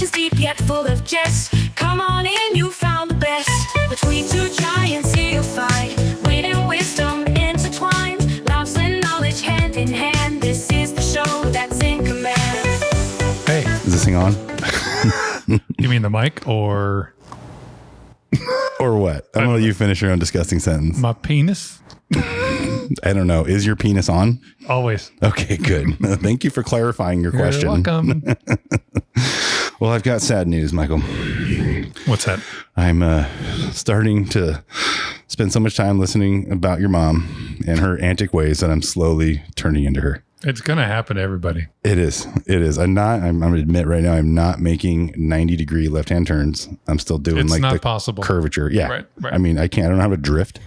is deep yet full of jest. Come on in, you found the best. Between two giants here you'll find wit and wisdom intertwined. Laughs and knowledge hand in hand. This is the show that's in command. Hey, Is this thing on? you mean the mic or Or what? I'm going to let you finish your own disgusting sentence. my penis? I don't know. Is your penis on? Always. Okay, good. Thank you for clarifying your question. You're welcome. Well, I've got sad news, Michael. What's that? I'm starting to spend so much time listening about your mom and her antic ways that I'm slowly turning into her. It's going to happen to everybody. It is. I'm going to admit right now, I'm not making 90-degree left-hand turns. I'm still doing It's like not the possible. curvature. Yeah. Right. I mean, I don't know how to drift.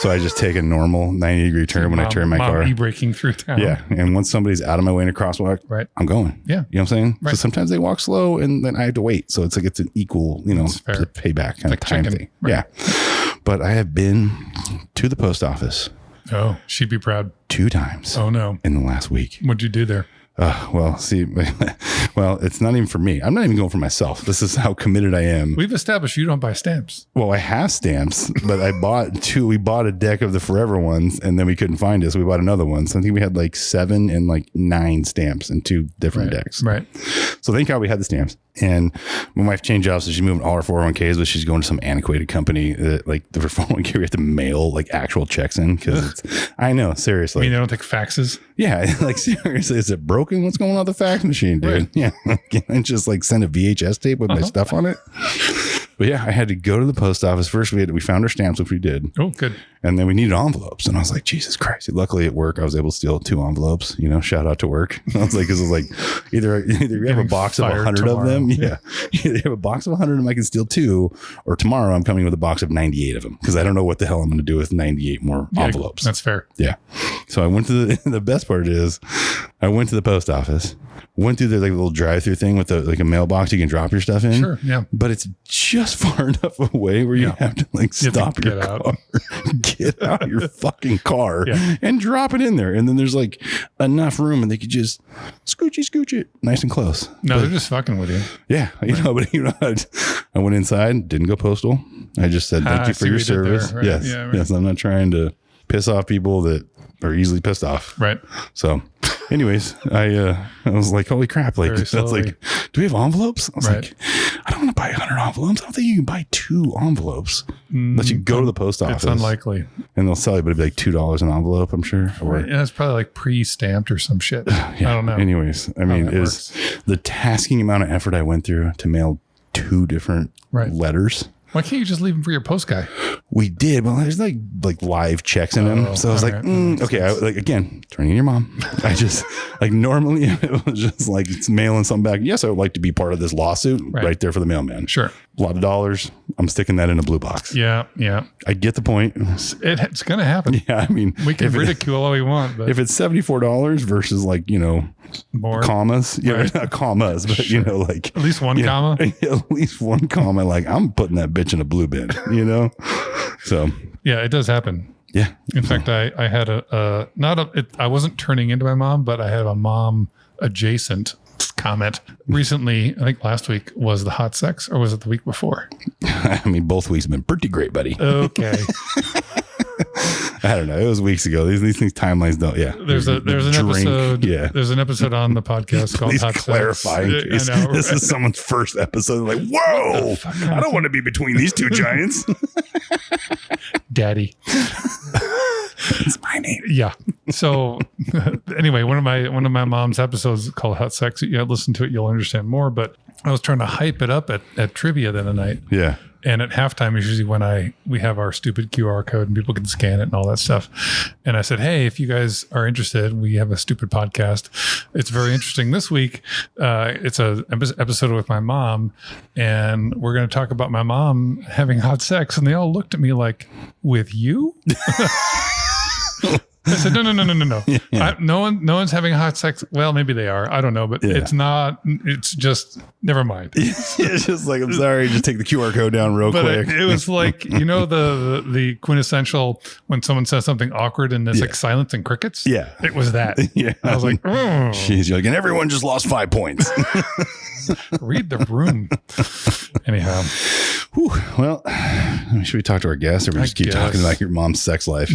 So I just take a normal 90-degree turn when I turn my car. E-braking through town. Yeah. And once somebody's out of my way in a crosswalk, Right. I'm going. Yeah. You know what I'm saying? Right. So sometimes they walk slow and then I have to wait. So it's like it's an equal, fair. payback kind Like of time chicken. thing. Right. Yeah. But I have been to the post office Oh, she'd be proud. 2 times Oh, no. in the last week. What'd you do there? Well, it's not even for me. I'm not even going for myself. This is how committed I am. We've established you don't buy stamps. Well, I have stamps, but I bought 2. We bought a deck of the forever ones and then we couldn't find it. So we bought another one. So I think we had like 7 and like 9 stamps in 2 different decks. Right. So thank God we had the stamps. And my wife changed jobs, so she's moving all her 401ks, but she's going to some antiquated company that like the 401k we have to mail like actual checks in because I know, seriously. I mean, they don't take faxes. Yeah, like seriously, is it broken? What's going on with the fax machine, dude? Right. Yeah, can I just like send a VHS tape with my stuff on it? But yeah, I had to go to the post office first. We found our stamps, which we did. Oh, good. And then we needed envelopes. And I was like, Jesus Christ. Luckily at work, I was able to steal 2 envelopes, shout out to work. I was like, either you have a box of 100 of them. Yeah. Either you have a box of 100 of them, I can steal 2, or tomorrow I'm coming with a box of 98 of them because I don't know what the hell I'm going to do with 98 more envelopes. That's fair. Yeah. So I went to the best part is I went to the post office, went through the like little drive-through thing with a mailbox you can drop your stuff in. Sure. Yeah. But it's just far enough away where you have to like stop your car, get out of your fucking car and drop it in there. And then there's like enough room and they could just scooch it nice and close. No, they're just fucking with you. Yeah. I went inside, didn't go postal. I just said, thank you for your service. Right? Yes. Yeah, right. Yes. I'm not trying to piss off people that are easily pissed off. Right. So anyways, I was like, holy crap. Like, that's like, do we have envelopes? I was like, I don't want to buy 100 envelopes. I don't think you can buy 2 envelopes unless you go to the post office. It's unlikely. And they'll sell you, but it'd be like $2 an envelope, I'm sure. Or, Yeah, it's probably like pre-stamped or some shit. I don't know. Anyways, I mean, it was the tasking amount of effort I went through to mail 2 different letters. Why can't you just leave them for your post guy? We did, but there's like live checks in them. So I was like, okay, again, turning in your mom. I just like normally it was just like it's mailing something back. Yes, I would like to be part of this lawsuit right there for the mailman. Sure. A lot of dollars. I'm sticking that in a blue box. Yeah. Yeah. I get the point. It's going to happen. Yeah. I mean, we can ridicule all we want, but if it's $74 versus like, more commas, not commas, but like at least one comma, at least one comma. Like I'm putting that bitch in a blue bin, So yeah, it does happen. Yeah. In fact, I had I wasn't turning into my mom, but I had a mom adjacent comment recently. I think last week was the hot sex, or was it the week before? I mean, both weeks have been pretty great, buddy. Okay. I don't know. It was weeks ago. These things timelines don't. Yeah. There's an episode. Yeah. There's an episode on the podcast called Hot clarifying. Sex. I know, this is someone's first episode. Like, whoa! I don't want to be between these 2 giants. Daddy. It's my name. Yeah. So anyway, one of my mom's episodes called Hot Sex. You listen to it, you'll understand more. But I was trying to hype it up at trivia the other night. Yeah. And at halftime is usually when we have our stupid QR code and people can scan it and all that stuff. And I said, hey, if you guys are interested, we have a stupid podcast. It's very interesting this week. It's a episode with my mom, and we're going to talk about my mom having hot sex. And they all looked at me like, with you? I said, no. Yeah. No one's having hot sex. Well, maybe they are. I don't know, but it's not. It's just never mind. It's just like, I'm sorry, just take the QR code down real But quick. it was like, the quintessential when someone says something awkward and there's like silence and crickets. Yeah. It was that. Yeah. I was like, oh, Jeez, you're like, and everyone just lost 5 points. read the room. Anyhow, Whew. Well, should we talk to our guests or we just keep talking about your mom's sex life?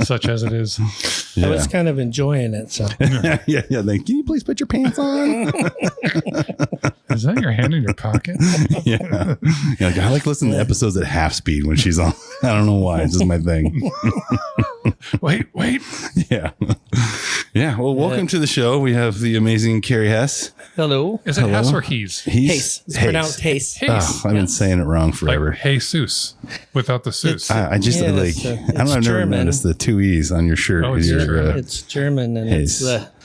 such as it is. Yeah. I was kind of enjoying it. So yeah. Like, can you please put your pants on? Is that your hand in your pocket? Yeah. Like, I like listening to episodes at half speed when she's on. I don't know why. It's just my thing. Wait. Yeah. Yeah. Well, welcome to the show. We have the amazing Kerry Hees. hello. Is it Hess or Hees? Hees. It's pronounced Hees. Hees. Oh, I've been saying it wrong forever. Like Jesus without the Sus. I just Yeah, like, it's, I don't know, it's I've never German. noticed the 2 E's on your shirt. Oh, it's German. It's German and Hees.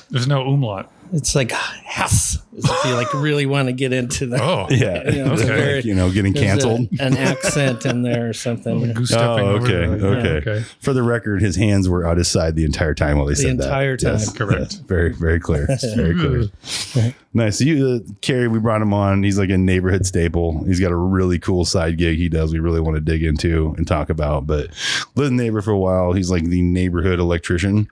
There's no umlaut. it's like Hess. If you like really want to get into the Oh, Yeah. You know, it's a Okay. very- Like, getting there's canceled. an accent in there or something. goose stepping over okay. the- Okay. For the record, his hands were out his side the entire time while he said that. entire time. Yes, Correct. yes. Very, very clear. Very clear. Nice. So Kerry, we brought him on. He's like a neighborhood staple. He's got a really cool side gig he does. We really want to dig into and talk about. But lived in the neighborhood for a while. He's like the neighborhood electrician.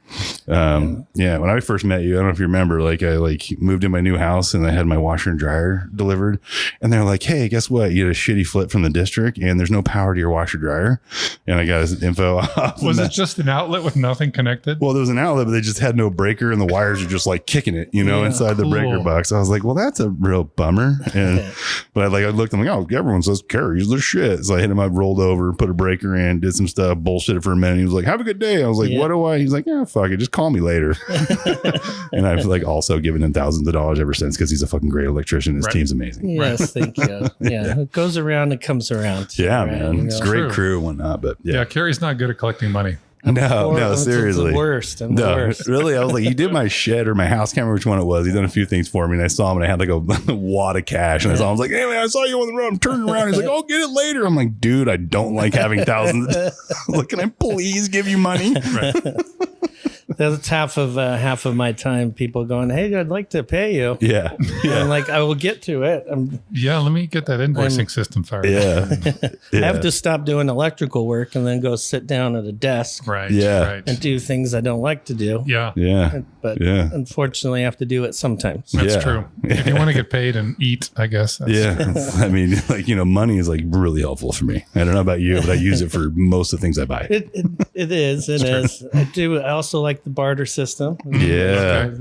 Yeah. When I first met you, I don't know if you remember. Like I moved in my new house and I had my washer and dryer delivered, and they're like, "Hey, guess what? You had a shitty flip from the district, and there's no power to your washer dryer." And I got his info off. Was it just an outlet with nothing connected? Well, there was an outlet, but they just had no breaker, and the wires are just like kicking it, inside the breaker Cool. box. I was like, well, that's a real bummer. And but I looked, I'm like, oh, everyone says Kerry's the shit. So I hit him up, rolled over, put a breaker in, did some stuff, bullshitted for a minute. He was like, have a good day. I was like, what do I? He's like, yeah, fuck it, just call me later. And I've also given him thousands of dollars ever since because he's a fucking great electrician. His Right. team's amazing. Yes, thank you. Yeah, it goes around and comes around. Yeah, right? man. It's great True. crew and whatnot, but Yeah, Kerry's not good at collecting money. No, seriously. The worst. I'm the No, worst. really, I was like, he did my shed or my house. Can't remember which one it was. He done a few things for me, and I saw him, and I had like a wad of cash, and I saw him. I was like, "Hey man, I saw you on the road. I'm turning around." He's like, "Oh, get it later." I'm like, "Dude, I don't like having thousands." Like, can I please give you money? Right. That's half of my time. People going, "Hey, I'd like to pay you." Yeah, I'm like, I will get to it. Yeah, let me get that invoicing system fired. yeah, I have to stop doing electrical work and then go sit down at a desk Right. Yeah. Right. and do things I don't like to do. Yeah. yeah, But yeah. unfortunately, I have to do it sometimes. That's Yeah. true. If you want to get paid and eat, I guess. That's, Yeah, I mean, money is like really helpful for me. I don't know about you, but I use it for most of the things I buy. It is. I do. I also like the barter system. Yeah,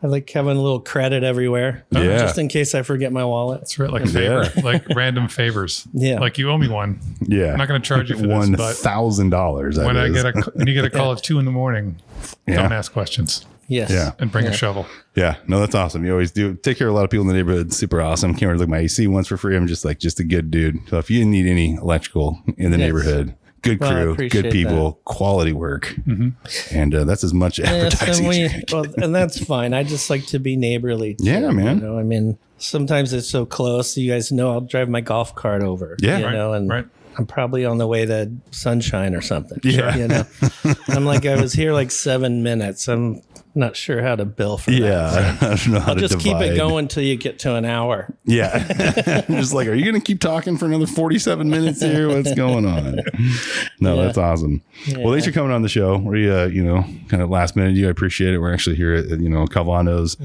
I like having a little credit everywhere. Yeah. Just in case I forget my wallet. It's like favor, like random favors. Yeah. Like you owe me one. yeah. I'm not going to charge you for this, but $1,000. when you get a call at 2 a.m, Yeah. don't ask questions Yes. Yeah. and bring a shovel. Yeah, no, that's awesome. You always do take care of a lot of people in the neighborhood. Super awesome. Came over to look at my AC once for free. I'm just a good dude. So if you need any electrical in the Yes. neighborhood, good Well, I crew, appreciate good people, quality work, and that's as much Yes, advertising. as you're gonna get. and that's fine. I just like to be neighborly. Too, Yeah, man. You know, I mean, sometimes it's so close. You guys know I'll drive my golf cart over. Yeah. You Right, know, and right. I'm probably on the way to Sunshine or something. Yeah. You know, I'm like, I was here like 7 minutes. I'm not sure how to bill for that. Yeah, I don't know how to Just keep divide. it going till you get to an hour. Yeah, I'm just like, are you going to keep talking for another 47 minutes here? What's going on? No, Yeah. that's awesome. Well, thanks for coming on the show. We, kind of last minute. I appreciate it. We're actually here at Calvando's.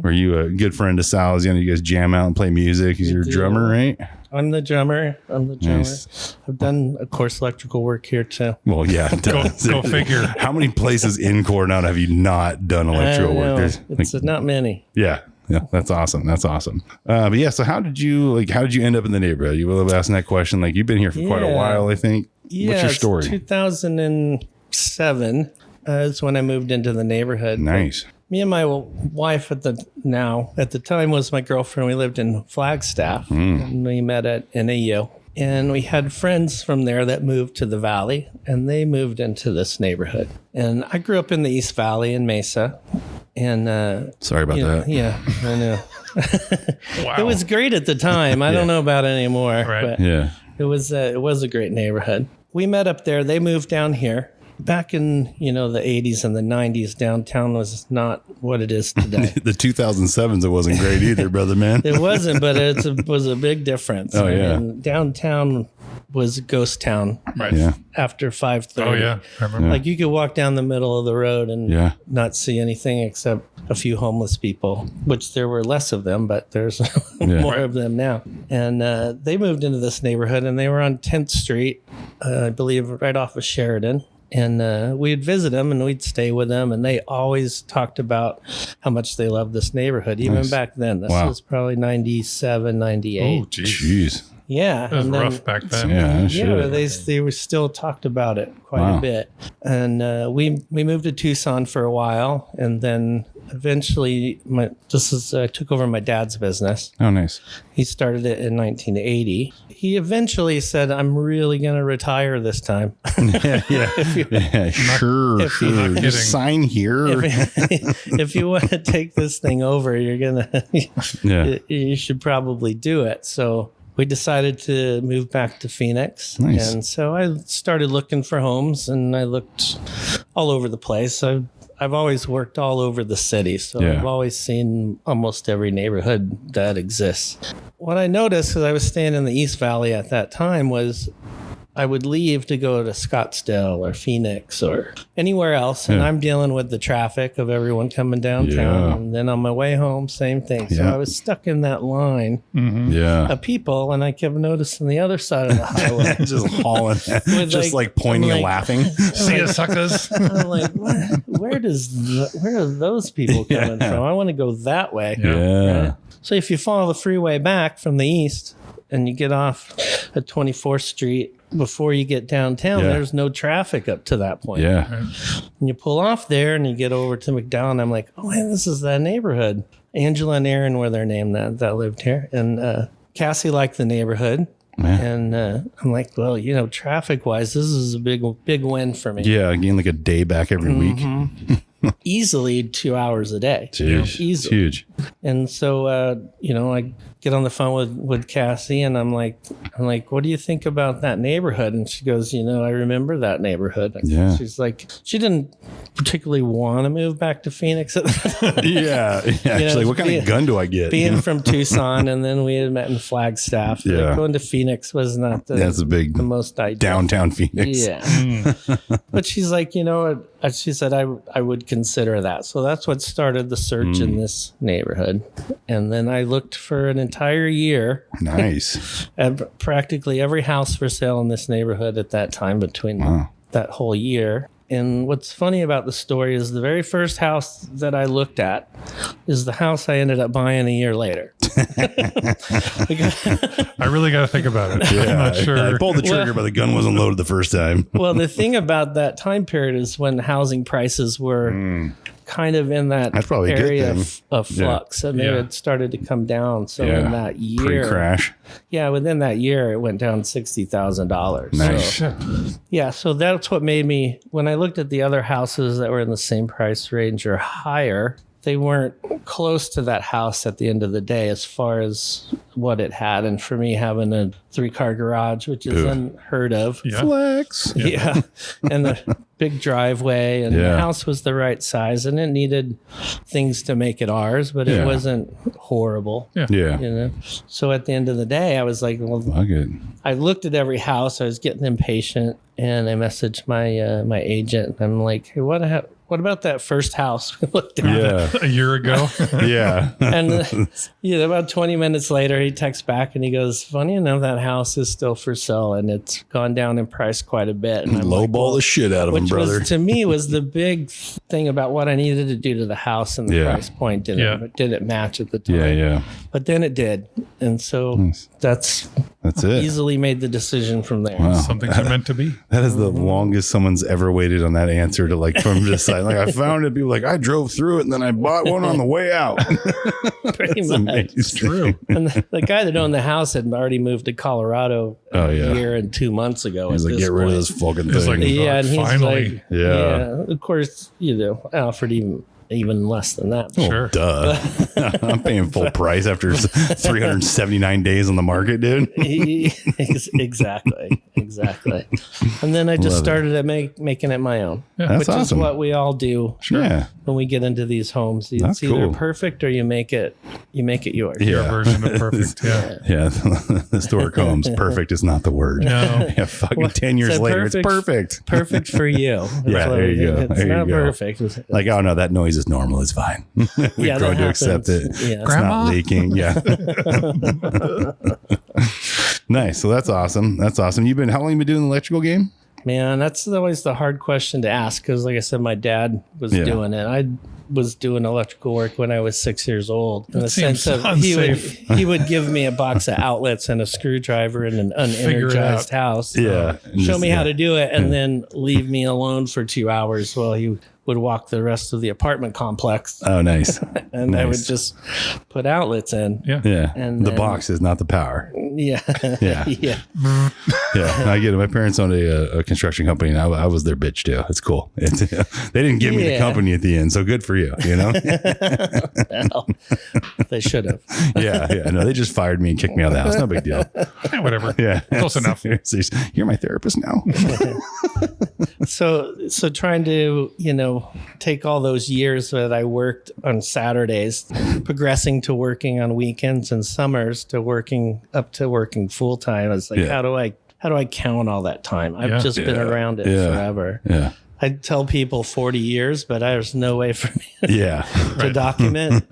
Were you a good friend of Sal's? You guys jam out and play music. He's your do. drummer, right? I'm the drummer. Nice. I've done, of course, electrical work here too. Well, yeah. Go figure. How many places in Coronado have you not done electrical work? There's, It's not many. yeah, that's awesome. That's awesome. But yeah, so how did you end up in the neighborhood? You will have asked that question. Like, you've been here for quite a Yeah. while, I think. Yeah, What's your story? 2007 is when I moved into the neighborhood. Nice. Me and my wife at the time was my girlfriend. We lived in Flagstaff and we met at NAU. And we had friends from there that moved to the valley and they moved into this neighborhood. And I grew up in the East Valley in Mesa. And Sorry about that. yeah, I know. Wow. It was great at the time. I don't know about it anymore. Right. But Yeah. it was a great neighborhood. We met up there. They moved down here. back in, the 80s and the 90s, downtown was not what it is today. The 2007s, it wasn't great either, brother man. It wasn't, but it was a big difference. Oh, yeah. Downtown was a ghost town Right. Yeah. after 5:30. Oh yeah. I remember. Like you could walk down the middle of the road and Yeah. not see anything except a few homeless people, which there were less of them, but there's more of them now. And they moved into this neighborhood and they were on 10th Street, I believe right off of Sheridan. And we'd visit them and we'd stay with them. And they always talked about how much they loved this neighborhood, even Nice. back then. This Wow. was probably 97, 98. Oh, geez. Jeez. Yeah. It was and then- rough back then. Yeah. yeah, Shit. they were still talked about it quite Wow. a bit, and we moved to Tucson for a while, and then eventually I took over my dad's business. Oh, nice. He started it in 1980. He eventually said, "I'm really going to retire this time." Yeah. Yeah. Sure. if you're Sure. not Just kidding. sign here. If you want to take this thing over, you're gonna Yeah. you should probably do it. So we decided to move back to Phoenix. Nice. And so I started looking for homes and I looked all over the place. I've always worked all over the city, so Yeah. I've always seen almost every neighborhood that exists. What I noticed, because I was staying in the East Valley at that time, was I would leave to go to Scottsdale or Phoenix or anywhere else, and Yeah. I'm dealing with the traffic of everyone coming downtown. Yeah. And then on my way home, same thing. So Yeah. I was stuck in that line Yeah. of people, and I kept noticing the other side of the highway. Just hauling, just like pointing I'm and like- laughing. See ya, suckers. I'm like, where are those people coming from? I want to go that way. Yeah. So if you follow the freeway back from the east and you get off at 24th Street before you get downtown, Yeah. there's no traffic up to that point. Yeah. And you pull off there and you get over to McDowell. I'm like, oh, man, this is that neighborhood. Angela and Aaron were their name that lived here. And Cassie liked the neighborhood. Yeah. And I'm like, well, traffic wise, this is a big win for me. Yeah. Again, like a day back every week. Easily 2 hours a day. Jeez. It's Easily. huge. And so, I get on the phone with Cassie and I'm like, what do you think about that neighborhood? And she goes, I remember that neighborhood. Yeah. She's like, she didn't particularly want to move back to Phoenix at the time. Yeah. Yeah. She's like, what kind of gun do I get? Being from Tucson, and then we had met in Flagstaff. Yeah. Like, going to Phoenix was not That's a big the most ideal. downtown Phoenix. Yeah. But she's like, she said, I would consider that. So that's what started the search in this neighborhood. And then I looked for an entire year Nice. at practically every house for sale in this neighborhood at that time between that whole year. And what's funny about the story is the very first house that I looked at is the house I ended up buying a year later. I really got to think about it. I'm not sure. I pulled the trigger, Well- but the gun wasn't loaded the first time. Well, the thing about that time period is when housing prices were kind of in that That's probably a good area thing. of flux, and they Yeah. had started to come down. So in that year, Pre-crash. within that year, it went down $60,000. Nice. So, so that's what made me, when I looked at the other houses that were in the same price range or higher, they weren't close to that house at the end of the day as far as what it had. And for me, having a 3-car garage, which is unheard of. Yeah. Flex. Yeah. And the big driveway, and the house was the right size, and it needed things to make it ours, but it wasn't horrible. Yeah. So at the end of the day, I was like, well, Fuck it. I looked at every house. I was getting impatient, and I messaged my my agent. I'm like, hey, what about that first house we looked at? Yeah. A year ago. Yeah. And about 20 minutes later, he texts back and he goes, funny enough, that house is still for sale, and it's gone down in price quite a bit. And I'm like, Lowball well, the shit out of him, which brother. was, to me, was the big thing about what I needed to do to the house, and the price point didn't match at the time. Yeah. But then it did. And so that's That's it. easily made the decision from there. Wow. Some things are meant to be. That is the longest someone's ever waited on that answer to from this side. Like I found it. People like I drove through it and then I bought one on the way out. Pretty It's much. amazing. It's true. And the guy that owned the house had already moved to Colorado a year and 2 months ago. He's at like, this get rid of point. this fucking It's thing. like- Yeah, and he's Finally. like, Yeah. Of course, Alfred even even less than that. Sure. Duh. I'm paying full price after 379 days on the market, dude. Exactly. And then I just started at making it my own, That's which awesome. is what we all do. Yeah. When we get into these homes, That's it's either cool. perfect or you make it yours. Your Yeah. version of perfect. Yeah. Yeah. The historic homes. Perfect is not the word. No. Yeah. Fucking 10 years So later, it's perfect. Perfect for you. Yeah, there you go. It's There you not go. perfect. Like, oh no, that noise is normal. It's fine. We've Yeah, grown that to accept it. happens. Yeah. It's Grandma? not leaking. Yeah. Nice. So that's awesome. How long you been doing the electrical game? Man, that's always the hard question to ask because, like I said, my dad was Yeah. doing it. I was doing electrical work when I was 6 years old. In the seems sense of unsafe. he would give me a box of outlets and a screwdriver in an unenergized house. Yeah. And Show just- me how yeah. to do it, and then leave me alone for 2 hours while he would walk the rest of the apartment complex, Oh, nice. and I would Nice. just put outlets in. Yeah. Yeah. And the then- box is not the power. Yeah, Yeah. yeah. Yeah. I get it. My parents owned a construction company, and I was their bitch too. It's cool. They didn't give me the Yeah. company at the end. So good for you, you know? Well, they should have. Yeah. No, they just fired me and kicked me out of the house. No big deal. Yeah, whatever. Yeah. Close enough. You're my therapist now. So trying to, take all those years that I worked on Saturdays, progressing to working on weekends and summers to working full time. It's like, Yeah. how do I count all that time? I've Yeah. just been around it forever. Yeah. I tell people 40 years, but there's no way for me Yeah. to document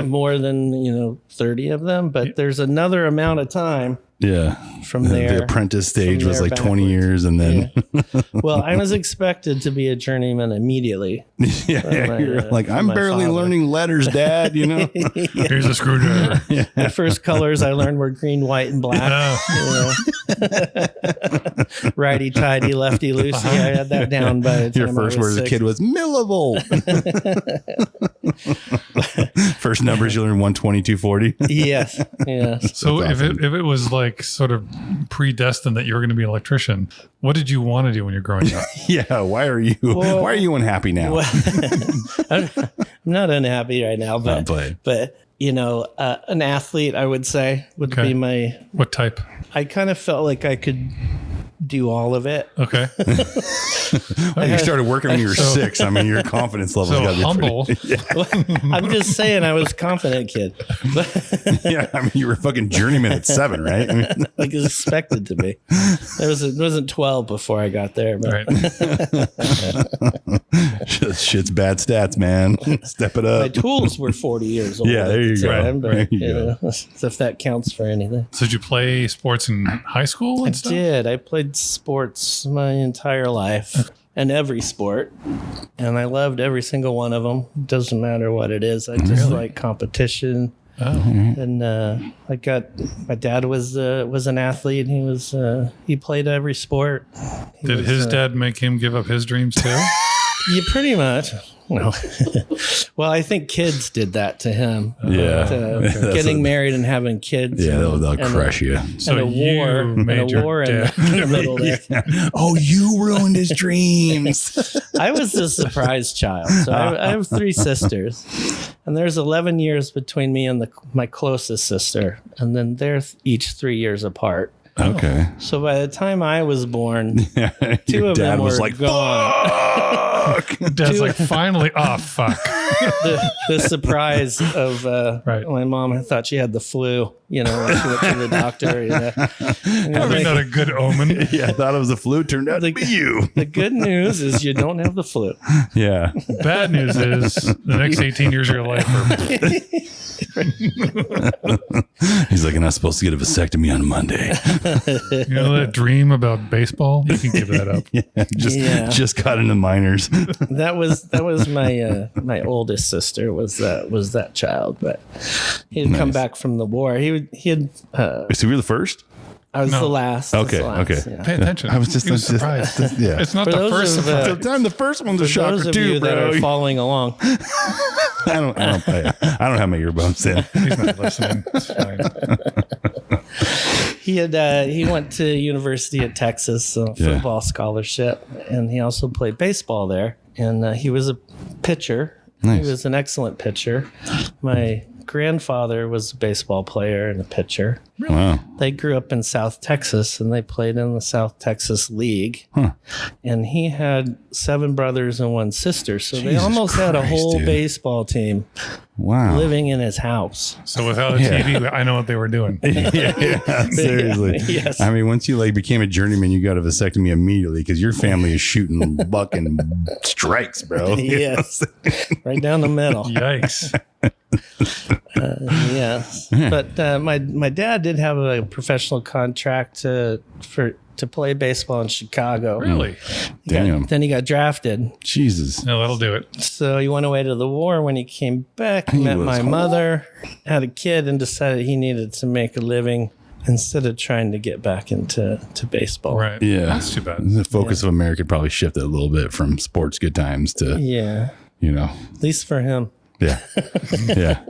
more than, 30 of them. But there's another amount of time Yeah. from there. The apprentice stage from was there like 20 backwards. years. And then, Well, I was expected to be a journeyman immediately. yeah, you're my- like, from I'm my barely father. learning letters, Dad, you know? Here's a screwdriver. The first colors I learned were green, white, and black. Oh, Righty tighty, lefty loosey. I had that down by the time Your first I word was as a 6. kid was millivolt. First numbers you learn 120, 240. Yes. so That's if it was like sort of predestined that you were going to be an electrician, what did you want to do when you're growing up? Yeah. Why are you unhappy now? Well, I'm not unhappy right now, but an athlete, I would say, would Okay. be my. What type? I kind of felt like I could do all of it. Okay. You started working when you were So- 6. I mean, your confidence level's So got to be humble. I'm just saying, I was a confident kid, but Yeah. I mean, you were a fucking journeyman at 7, right? I mean, like it was expected to be. It wasn't 12 before I got there, but Right. shit's bad stats, man. Step it my up. tools were 40 years old. Yeah, there at you the go. time, but, There you go. so if that counts for anything. So did you play sports in high school I and stuff? did. I played sports my entire life and every sport, and I loved every single one of them. Doesn't matter what it is. I just like competition. Oh, And my dad was an athlete. He played every sport. did his dad make him give up his dreams too? Yeah, pretty much. No. Well, I think kids did that to him. Yeah. But, getting married and having kids. Yeah, they'll and crush you. So a war, you made and a your war in dad. the middle there. Oh, you ruined his dreams. I was a surprise child. So I have 3 sisters, and there's 11 years between me and my closest sister, and then they're each 3 years apart. Okay. So by the time I was born, Your 2 of dad them was were like, gone. Dad's like, finally, oh, fuck. The surprise of Right. my mom thought she had the flu, when she went to the doctor. Probably not a good omen. Yeah, I thought it was a flu. Turned out to be you. The good news is you don't have the flu. Yeah. Bad news is the next 18 years of your life are He's like, I'm not supposed to get a vasectomy on Monday. You know that dream about baseball? You can give that up. Just got into minors. That was my my oldest sister was that child, but he had come back from the war. He had So you're the first? I was No. the last. Okay, the last, okay. yeah. Pay attention. I was just He was surprised. yeah. It's not For the those first of, surprise. I'm the first one's a For shocker those of too, you that bro. are following along, I don't have my earbuds in. He's not listening. It's fine. he went to University of Texas, football scholarship, and he also played baseball there. And he was a pitcher Nice. He was an excellent pitcher. My grandfather was a baseball player and a pitcher. Wow. They grew up in South Texas and they played in the South Texas League. Huh. And he had 7 brothers and 1 sister. So they Jesus almost had a Christ, whole dude. baseball team Wow. living in his house. So without a TV, I know what they were doing. yeah, seriously. Yes. I mean, once you like became a journeyman, you got a vasectomy immediately because your family is shooting bucking strikes, bro. Yes. Right down the middle. Yikes. Yes. But my dad did have a professional contract to play baseball in Chicago. Really? Damn. Then he got drafted. Jesus. No, that'll do it. So he went away to the war. When he came back, he met was my home. mother, had a kid, and decided he needed to make a living instead of trying to get back into baseball. Right. Yeah. That's too bad. The focus of America probably shifted a little bit from sports good times to, Yeah. at least for him. Yeah. Yeah.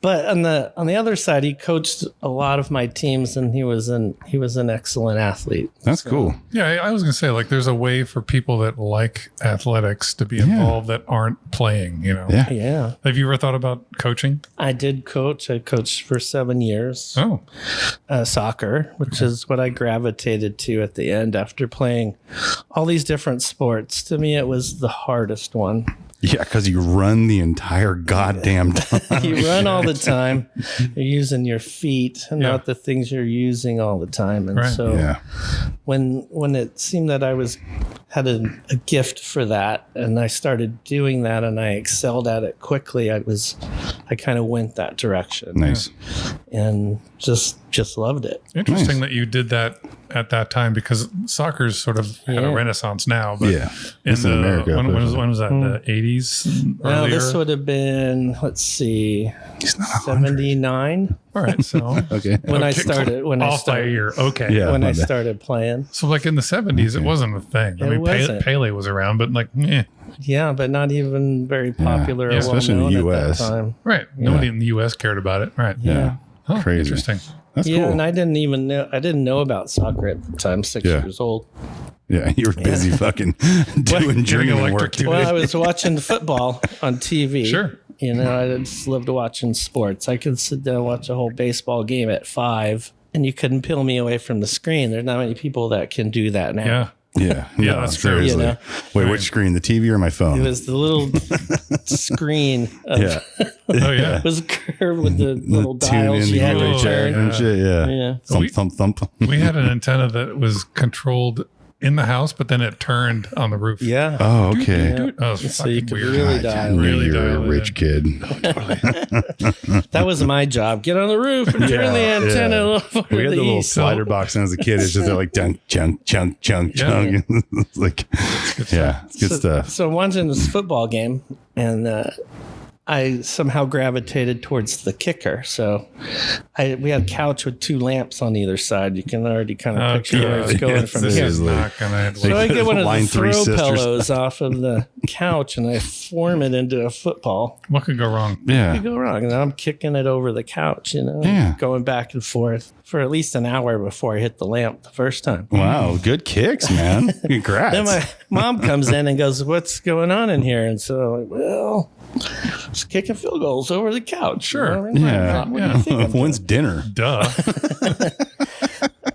But on the other side, he coached a lot of my teams, and he was an excellent athlete. That's cool. Yeah, I was going to say, like, there's a way for people that like athletics to be involved that aren't playing, Yeah. Yeah. Have you ever thought about coaching? I did coach. I coached for 7 years. Oh, Soccer, which is what I gravitated to at the end after playing all these different sports. To me, it was the hardest one. Yeah. Because you run the entire goddamn time. You run all the time. You're using your feet and Yeah. not the things you're using all the time. And Right. so Yeah. when it seemed that I had a gift for that, and I started doing that and I excelled at it quickly, I kind of went that direction. Nice. And just loved it. interesting Nice. that you did that at that time because soccer's sort of had a Yeah. renaissance now. But Yeah. It's in America. When was that? The 80s? Now Earlier? this would have been, let's see, He's not 100. 79 All right. So Okay. when I Okay, started. When I off by a started. year. Okay. Yeah. When my I bad. started playing. So like in the 70s, it wasn't a thing. I It mean, wasn't. Pele was around, but like, Yeah, but not even very popular Yeah, or well especially in the known at that US. time. right. Nobody in the U.S. cared about it. Right. Yeah. Huh, Crazy. Interesting. That's Yeah, cool. and I didn't know about soccer at the time. 6 Yeah. years old. Yeah. You were busy fucking doing journeyman electric work. too. Well, I was watching football on TV. Sure. I just loved watching sports. I could sit down and watch a whole baseball game at 5, and you couldn't peel me away from the screen. There's not many people that can do that now. Yeah. Yeah. Yeah, that's true. seriously. You know? Wait, which screen? The TV or my phone? It was the little screen. Of, yeah. Oh, yeah. It was curved with the little Tune dials in you had the to Oh, chair turn. and shit. Yeah. Yeah. Thump, thump, thump. We had an antenna that was controlled in the house, but then it turned on the roof. Yeah. Oh, okay. Dude, oh, it's So you fucking could weird. really God, dial. Really you're a dial it rich in. kid. That was my job. Get on the roof and turn the antenna a little further We to had the the little east. slider box, and as a kid, it's just like chunk, chunk, chunk, chunk, Yeah. chunk. It's like, yeah, it's good stuff. So I'm watching this football game, and I somehow gravitated towards the kicker. So we had a couch with 2 lamps on either side. You can already kind of picture where it's going Yes, from this here. This is Easily. not gonna end So well. I get one of Line the three throw sisters. pillows off of the couch, and I form it into a football. What could go wrong? Yeah. You go wrong, and I'm kicking it over the couch. Yeah. Going back and forth for at least an hour before I hit the lamp the first time. Wow, good kicks, man. Congrats. Then my mom comes in and goes, "What's going on in here?" And so, I'm like, well, just kicking field goals over the couch. Sure. What do you think I'm When's dinner? Duh.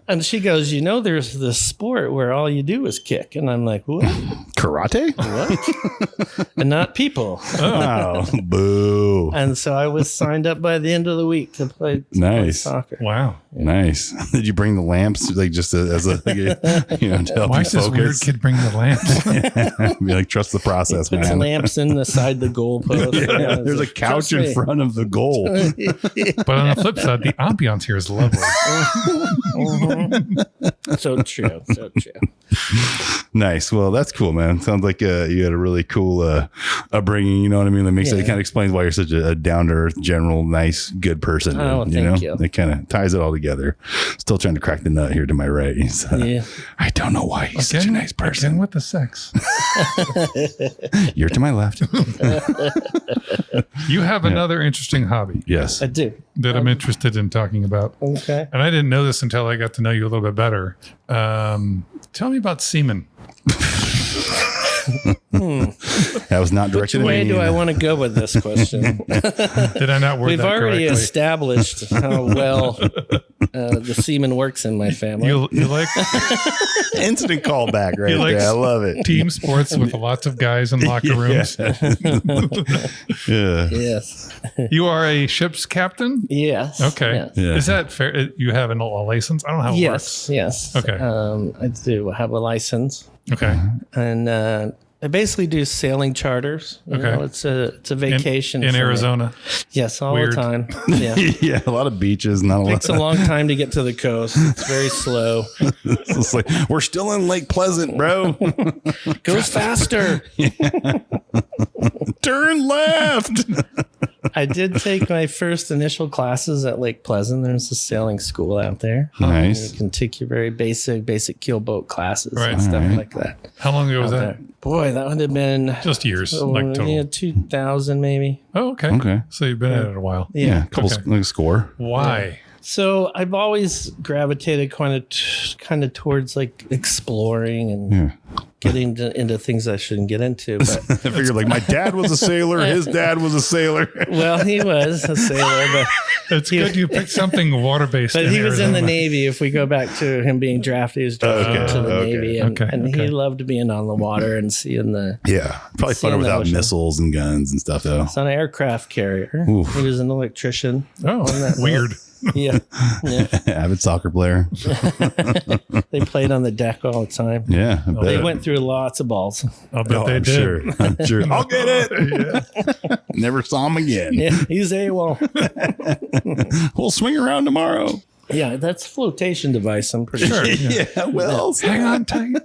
And she goes, there's this sport where all you do is kick. And I'm like, what? Karate? What? And not people. Oh, boo. And so I was signed up by the end of the week to play Nice. soccer. Wow. Nice. Did you bring the lamps, like just as a, like to help Why you is this weird focus? kid bringing the lamps? Be like, trust the process, Puts man. lamps in the side of the goalpost. Yeah, there's a couch in front of the goal. But on the flip side, the ambiance here is lovely. So true. So true. Nice. Well, that's cool, man. Sounds like you had a really cool upbringing. You know what I mean? That makes it Yeah. kind of explains why you're such a down to earth, general, nice, good person. Oh, you thank know, you. it kind of ties it all together. Still trying to crack the nut here to my right. Yeah. I don't know why he's such a nice Again person. with the sex. You're to my left. You have another interesting hobby Yes. I do. that I'm interested in talking about. Okay. And I didn't know this until I got to know you a little bit better. Tell me about semen. That was not Which directed at way me. do I want to go with this question? Did I not word We've that already correctly? established how well the semen works in my family. You like Instant callback right likes- there. I love it. team sports with lots of guys in locker rooms. Yeah. Yes. You are a ship's captain? Yes. Okay. Yes. Yeah. Is that fair? You have a license? I don't know how it Yes. Yes. Okay. I do have a license, works. Okay. and I basically do sailing charters. You Okay. know, it's a vacation In for me. Arizona. Yes, all Weird. the time. Yeah. Yeah, a lot of beaches, not a lot. Takes a long time to get to the coast. It's very slow. It's just like, we're still in Lake Pleasant, bro. Goes faster. Turn left. I did take my first initial classes at Lake Pleasant. There's a sailing school out there. Nice. You can take your very basic keelboat classes Right. and stuff Alright. like that. How long ago was out that? there. Boy, that would have been Just years, like total. yeah, 2000 maybe. Oh, okay. Okay. So you've been at it a while. Yeah, a couple Okay. like score. Why? So I've always gravitated kind of towards like exploring and Yeah. getting into things I shouldn't get into. But I figured like my dad was a sailor, his dad was a sailor. well, he was a sailor, but It's good you picked something water-based. But he was in the Arizona. Navy. If we go back to him being drafted, he was drafted Okay, to the okay, Navy, and, okay, and okay. he loved being on the water and seeing the. Yeah. Probably Seeing funner the without ocean. missiles and guns and stuff though. It's on an aircraft carrier. Oof. He was an electrician. Oh, that weird. Yeah, yeah. Avid soccer player. They played on the deck all the time. Yeah. I They bet. went through lots of balls. I'll bet they I'm did. sure. I'm sure. I'll get it. Never saw him again. Yeah, he's AWOL. We'll swing around tomorrow. Yeah, that's a flotation device. I'm pretty Sure. sure. Yeah. Well, Hang on tight.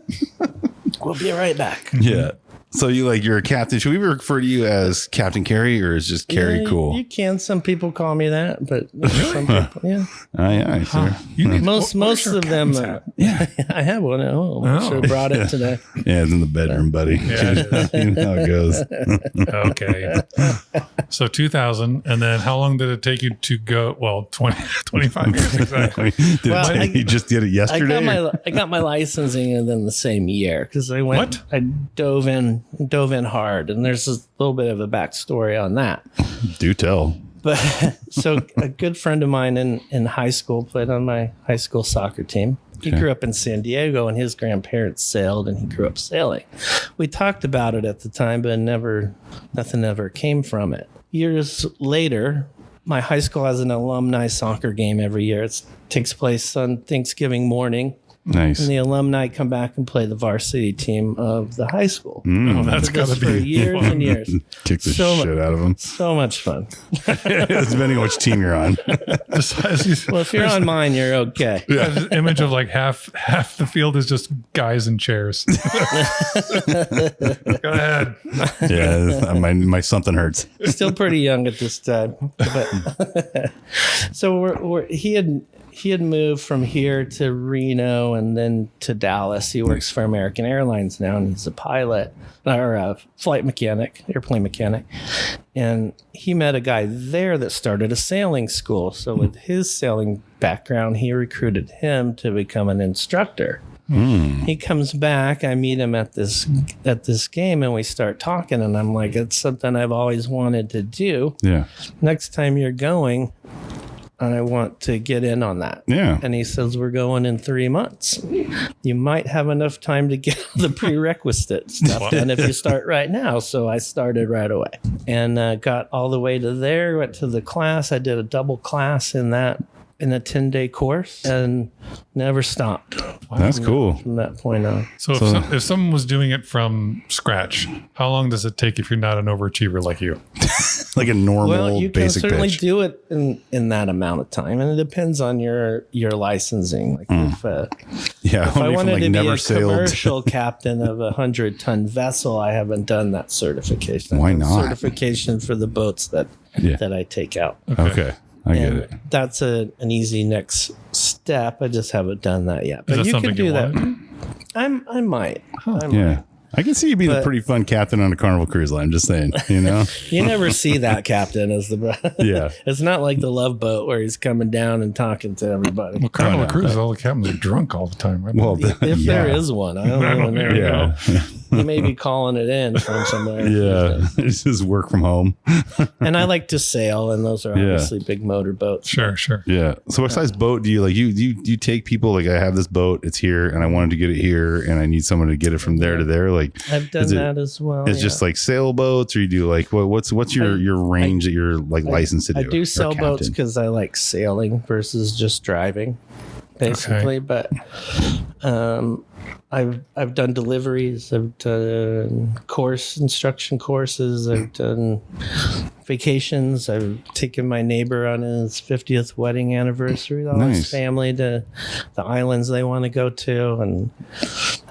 We'll be right back. yeah. So you're a captain. Should we refer to you as Captain Kerry or is just Kerry Yeah, cool? You can. Some people call me that, but some people, yeah. Oh yeah. Sure. You need Most your of them. captain's hat? Yeah, I have one at home. I Oh. should have brought it today. Yeah, it's in the bedroom, buddy. Yeah, it is. You know how it goes. Okay. So 2000. And then how long did it take you to go? Well, 25 years exactly. Did Well, it take- you just did it yesterday? I got my licensing within the same year because I went. What? I dove in hard, and there's a little bit of a backstory on that. Do tell. But so a good friend of mine in high school played on my high school soccer team. He Okay. grew up in San Diego, and his grandparents sailed, and he grew up sailing. We talked about it at the time, but nothing ever came from it. Years later, my high school has an alumni soccer game every year. It takes place on Thanksgiving morning. Nice. And the alumni come back and play the varsity team of the high school. Oh, that's Did this got to for be years fun. and years. Kick the So shit out of them. So much fun. Depending on which team you're on. Just as you- Well, if you're on mine, you're okay. This image of like half the field is just guys in chairs. Go ahead. Yeah, my something hurts. Still pretty young at this time. But so he had moved from here to Reno and then to Dallas. He works for American Airlines now, and he's a pilot or a flight mechanic, airplane mechanic. And he met a guy there that started a sailing school. So with his sailing background, he recruited him to become an instructor. He comes back. I meet him at this game, and we start talking. And I'm like, it's something I've always wanted to do. Yeah. Next time you're going, I want to get in on that. Yeah. And he says, we're going in 3 months. You might have enough time to get the prerequisite stuff done if you start right now. So I started right away and got all the way to there, went to the class. I did a double class in a 10-day course and never stopped That's cool. from that point on. So if someone was doing it from scratch, how long does it take if you're not an overachiever like you? Like a normal Well, you can basic certainly pitch. do it in that amount of time, and it depends on your licensing. Like Yeah. if I only from, wanted like, to be never a sailed. commercial captain of a 100-ton vessel, I haven't done that certification. Why I have not? certification for the boats that Yeah. I take out. Okay. I get And it. that's an easy next step. I just haven't done that yet. Is But that you something can do you that. want? I might. I might. Yeah. I can see you being a But- pretty fun captain on a Carnival cruise line. I'm just saying, you know? You never see that captain as the. Yeah. It's not like the Love Boat where he's coming down and talking to everybody. Well, Carnival no. Cruises, all the captains are drunk all the time, right? Well, If yeah. there is one, I don't even know. Yeah. You may be calling it in from somewhere. Yeah, it's just work from home. And I like to sail, and those are obviously big motor boats. Sure. Yeah. So what size boat do you like? You take people like, I have this boat, it's here, and I wanted to get it here, and I need someone to get it from there to there. Like I've done that as well. It's just like sailboats, or you do like what's your range that you're like licensed to do? I do sailboats because I like sailing versus just driving, basically. But I've done deliveries, I've done instruction courses, I've done vacations. I've taken my neighbor on his 50th wedding anniversary with all his family to the islands they want to go to, and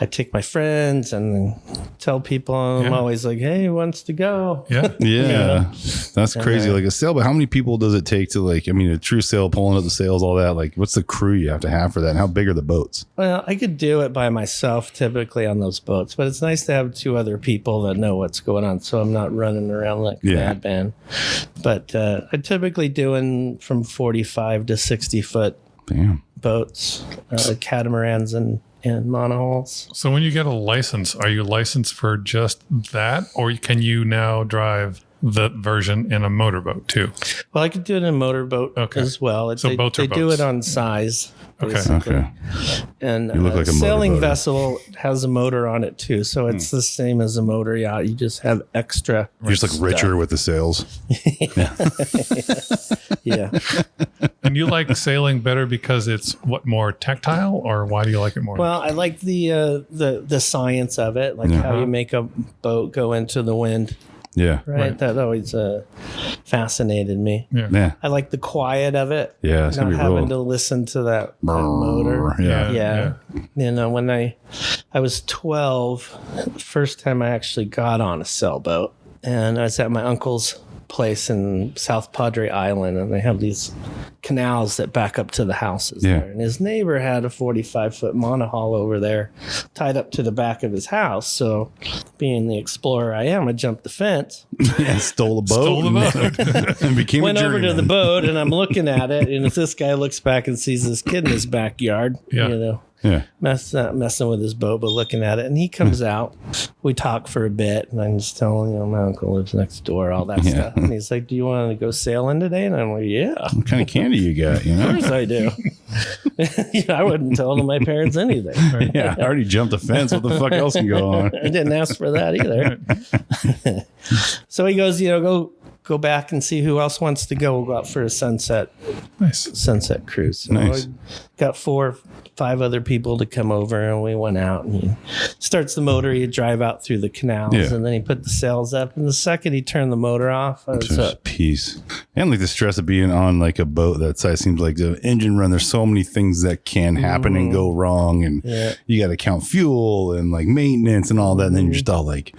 I take my friends and tell people, I'm always like, hey, who wants to go? Yeah. That's crazy. Like a sailboat, how many people does it take to, like, I mean, a true sail, pulling up the sails, all that? Like, what's the crew you have to have for that? And how big are the boats? Well, I could do it by myself typically on those boats, but it's nice to have 2 other people that know what's going on, so I'm not running around like a madman. But I'm typically doing from 45 to 60 foot boats, catamarans and monohulls. So when you get a license, are you licensed for just that, or can you now drive the version in a motorboat too? Well, I could do it in a motorboat as well. So boats are they do boats. it on size. Okay. And You look like a sailing motorboater. vessel has a motor on it too, so it's the same as a motor yacht. You just have extra. You're just like richer with the sails. Yeah. And you like sailing better because it's more tactile, or why do you like it more? Well, I like the science of it, like how you make a boat go into the wind. Yeah. Right. That always fascinated me. Yeah. I like the quiet of it. Yeah. It's Not gonna be having real. to listen to that motor. Yeah. You know, when I was 12, the first time I actually got on a sailboat, and I was at my uncle's place in South Padre Island, and they have these canals that back up to the houses there. And his neighbor had a 45-foot monohull over there tied up to the back of his house. So being the explorer I am, I jumped the fence. Stole a boat. And became Went a over to journeyman. the boat, and I'm looking at it, and if this guy looks back and sees this kid in his backyard, you know, messing with his boat, but looking at it, and he comes out. We talk for a bit, and I'm just telling him, my uncle lives next door, all that stuff. And he's like, "Do you want to go sailing today?" And I'm like, "Yeah." What kind of candy you got? You know? Of course I do. I wouldn't tell my parents anything. Yeah, I already jumped the fence. What the fuck else can go on? I didn't ask for that either. So he goes, go back and see who else wants to go. We'll go out for a sunset cruise. So Nice. I got 4 or 5 other people to come over, and we went out, and he starts the motor. You drive out through the canals, and then he put the sails up, and the second he turned the motor off, I was Just peace. And like the stress of being on like a boat that size seems like the engine run. There's so many things that can happen and go wrong, and you got to count fuel and like maintenance and all that. And then you're just all like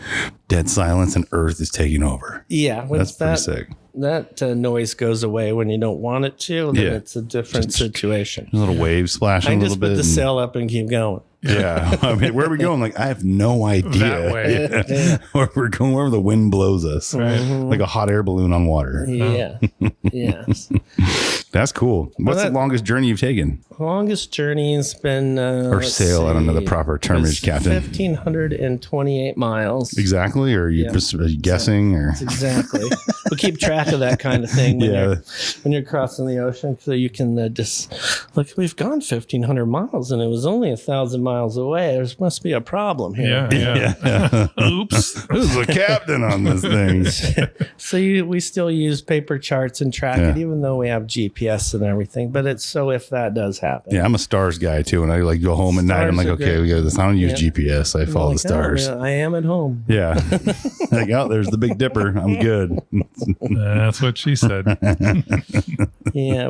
dead silence, and Earth is taking over. Yeah, That's pretty sick. That noise goes away when you don't want it to. Then it's a different situation. A little waves splashing I a little just bit. put the and- sail up and keep going. Yeah. I mean, where are we going? Like, I have no idea. That way. Where we're going, wherever the wind blows us. Like a hot air balloon on water. Yeah. Yes. That's cool. What's the longest journey you've taken? Longest journey has been Or sail, I don't know the proper termage, Captain. 1,528 miles. Exactly? Or are you just are you guessing? Or Exactly. We keep track of that kind of thing when you're crossing the ocean, so you can just look. We've gone 1,500 miles, and it was only 1,000 miles away. There must be a problem here. Yeah. Oops. Who's the captain on this thing? So we still use paper charts and track it, even though we have GPS and everything. But it's so if that does happen. Yeah, I'm a stars guy too. And I like go home at night. I'm like, Stars are okay, good. we got this. I don't use GPS. I follow Like, the stars. I am at home. Yeah. Like, oh, there's the Big Dipper. I'm good. That's what she said. Yeah,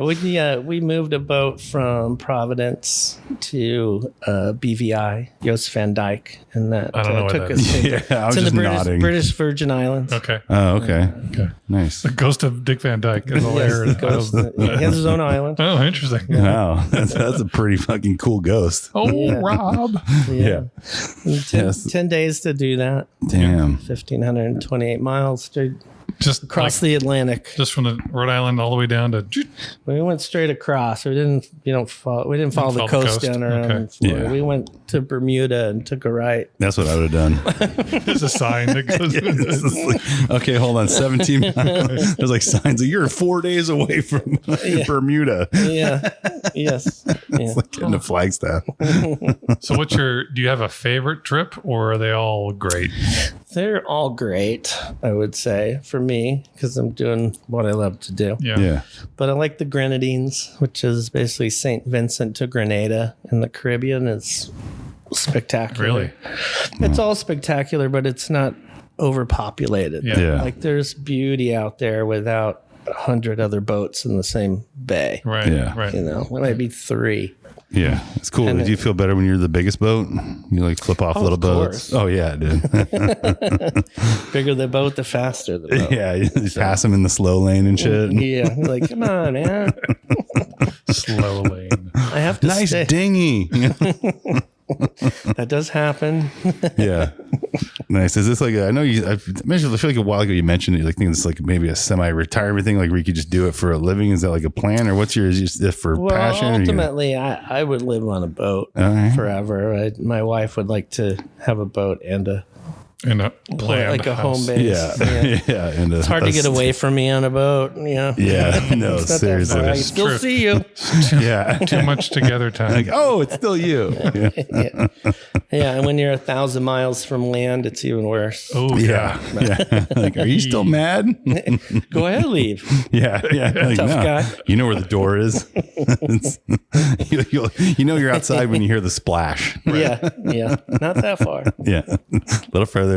we moved a boat from Providence to BVI, Joost van Dyke, and that I don't know what took that us. is. Yeah, I was It's in just the nodding. British Virgin Islands. Okay. Oh, okay. Okay. Nice. The ghost of Dick Van Dyke is all Yes, there. the ghost- he has his own island. Oh, interesting. Wow. That's a pretty fucking cool ghost. Oh, Yeah. Rob. Yeah. And 10 days to do that. Damn. 1,528 miles. Just across the Atlantic. just from the Rhode Island all the way down to. We went straight across. We didn't follow the coast down around Okay. Florida. Yeah. We went to Bermuda and took a right. That's what I would have done. There's a sign that goes. It's just like, okay, hold on. 17 miles. There's like signs like you're 4 days away from Bermuda. Yeah. Yes. Yeah. It's like getting to Flagstaff. So do you have a favorite trip, or are they all great? They're all great, I would say, for me, because I'm doing what I love to do. Yeah. But I like the Grenadines, which is basically St. Vincent to Grenada in the Caribbean. It's spectacular. Really? It's all spectacular, but it's not overpopulated. Yeah. Like there's beauty out there without 100 other boats in the same bay. Right. Yeah. Right. You know, it might be 3. Yeah. It's cool. And Do you feel better when you're the biggest boat? You like flip off little of boats? course. Oh, yeah, dude. Bigger the boat, the faster the boat. Yeah. You just pass them in the slow lane and shit. Yeah. Like, come on, man. Slow lane. I have to Nice stay. dinghy. That does happen. Yeah. Nice. Is this like I mentioned, I feel like a while ago you mentioned it, like thinking it's like maybe a semi-retirement thing, like where you could just do it for a living. Is that like a plan, or what's yours? Just for Well, passion? Or you- ultimately, I would live on a boat All right. forever. My wife would like to have a boat and In a planned like a house. home base. Yeah. Yeah. And It's hard to get away from me on a boat. Yeah. Yeah. No, It's not that seriously. far. I It's still true. see you. Yeah. Too much together time. Like, oh, it's still you. Yeah. Yeah. Yeah. And when you're 1,000 miles from land, it's even worse. Oh Yeah. Yeah. Like, are you still mad? Go ahead, leave. Yeah. Yeah. Like, Tough no. guy. You know where the door is. you know you're outside when you hear the splash. Yeah. Yeah. Not that far. Yeah. A little further.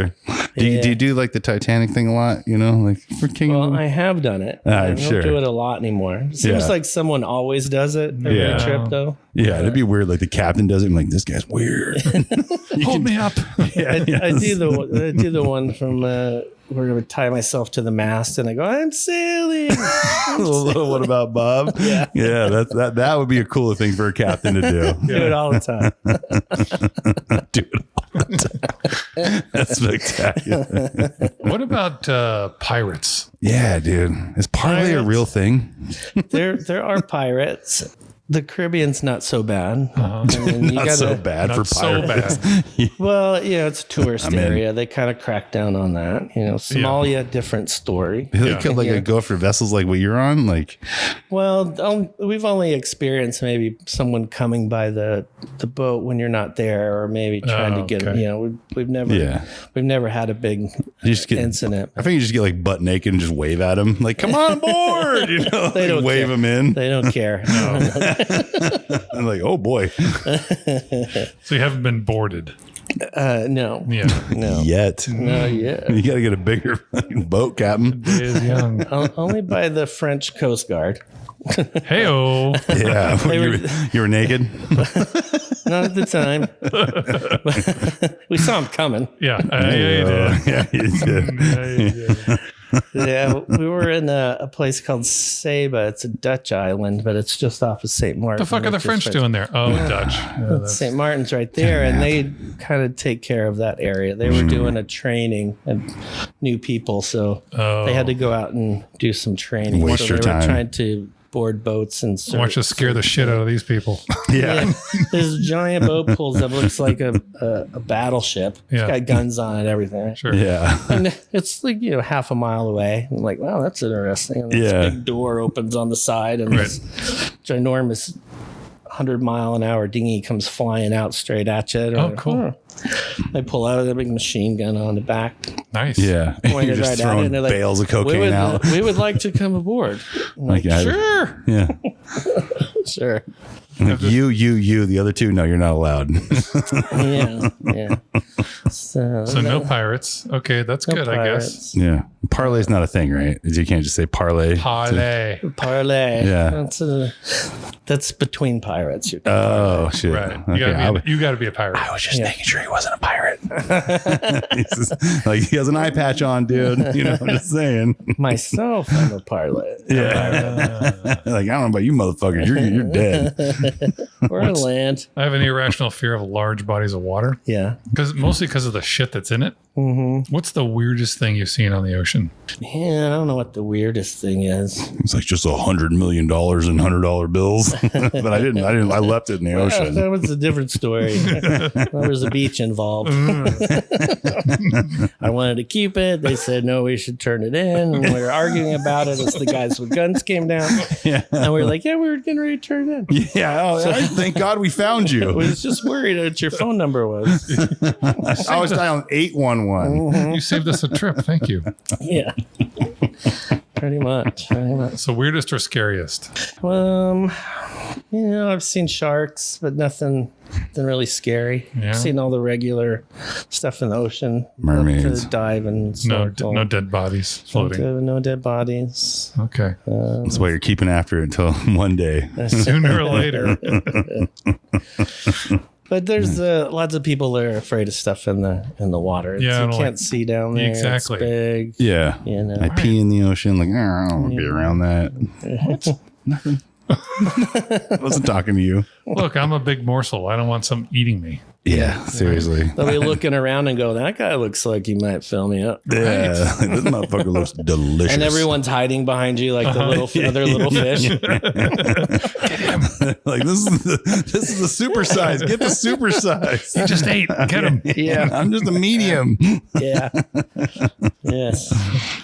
Do you do like the Titanic thing a lot? You know, like for King. Well, I have done it. Ah, I I'm don't sure. do it a lot anymore. It seems Yeah. like someone always does it every Yeah. trip, though. Yeah, it'd be weird. Like the captain does it. I'm like, this guy's weird. Hold me up. Yeah, I do the one from where I would tie myself to the mast and I go, I'm sailing. What about Bob? Yeah. That would be a cooler thing for a captain to do. Do it all the time. Do it all the time. That's spectacular. What about pirates? Yeah, dude. Is parlay a Pirates. real thing? There are pirates. The Caribbean's not so bad. I mean, you Not so bad for Not so pirates. bad. Well, yeah, it's a tourist I'm in. area. They kind of crack down on that. You know, Somalia, different story. They Yeah. could like go for vessels like what you're on. Like, Well, we've only experienced maybe someone coming by the boat when you're not there, or maybe trying to get. okay. You know, we've never Yeah. we've never had a big you just get. incident. I think you just get like butt naked and just wave at them. Like, come on board. You know, They like, don't wave care. them in. They don't care. I'm like, oh boy. So you haven't been boarded. No, Yeah. no, Yet. no, yeah. You got to get a bigger fucking boat, Captain. Day is young. Only by the French Coast Guard. Hey-o. Yeah. You were naked. Not at the time. We saw him coming. Yeah. Yeah. Yeah, you did. Yeah, we were in a place called Saba. It's a Dutch island, but it's just off of St. Martin. The fuck are the which is French doing there? Oh, Dutch. Yeah, that's- St. Martin's right there, and they kind of take care of that area. They were doing a training of new people, so they had to go out and do some training. Waste so your they were time. trying to board boats and Why don't you scare the shit out of these people? Yeah. This giant boat pulls up, looks like a battleship. Yeah. It's got guns on it, everything. Sure. Yeah. And it's like, half a mile away. I'm like, wow, that's interesting. And Yeah. this big door opens on the side, and this ginormous 100-mile-an-hour dinghy comes flying out straight at you. Oh, cool. They pull out a big machine gun on the back. Nice. Yeah. You're Pointed just right at it, throwing and they're like, bales of we cocaine would, out. we would like to come aboard. I'm like, Like, sure, Yeah. sure. Like, you. The other two, no, you're not allowed. Yeah, yeah. So no pirates. Okay, that's no good, pirates. Yeah. Parlay's not a thing, right? You can't just say parlay. I guess. Parlay. Parlay. Yeah. That's between pirates. You Oh, shit. Right. Okay. You got to be a pirate. I was just making sure he wasn't a pirate. Like, he has an eye patch on, dude. I'm just saying. Myself, I'm a parlay. Yeah. Like, I don't know about you motherfuckers. You're dead. Or land. I have an irrational fear of large bodies of water Yeah. mostly because of the shit that's in it. What's the weirdest thing you've seen on the ocean? Yeah, I don't know what the weirdest thing is. It's like just $100 million in $100 bills. But I didn't. I left it in the ocean. That was a different story. There was a beach involved. I wanted to keep it. They said, no, we should turn it in. And we were arguing about it as the guys with guns came down. Yeah. And we were like, yeah, we were getting ready to turn it in. Yeah. Oh, thank God we found I you. was just worried what your phone number was. I was dialing 811. You saved us a trip. Thank you. Yeah. Pretty much. So weirdest or scariest? I've seen sharks, but nothing really scary. Yeah. I've seen all the regular stuff in the ocean. Mermaids. Love to dive and No, snorkel. no dead bodies floating. No dead bodies. Okay. That's why you're keeping after it until one day. Sooner or later. But there's lots of people that are afraid of stuff in the water. Yeah, You like- can't see down there. Exactly. It's big. Yeah. You know. I pee in the ocean. Like, I don't want to be around that. Nothing. I wasn't talking to you. Look, I'm a big morsel. I don't want something eating me. Yeah, seriously. They'll be looking around and go, that guy looks like he might fill me up. Yeah, this motherfucker looks delicious. And everyone's hiding behind you like the little other little fish. Like this is the super size. Get the super size. He just ate. Get him. Yeah. I'm just a medium. Yeah. Yes.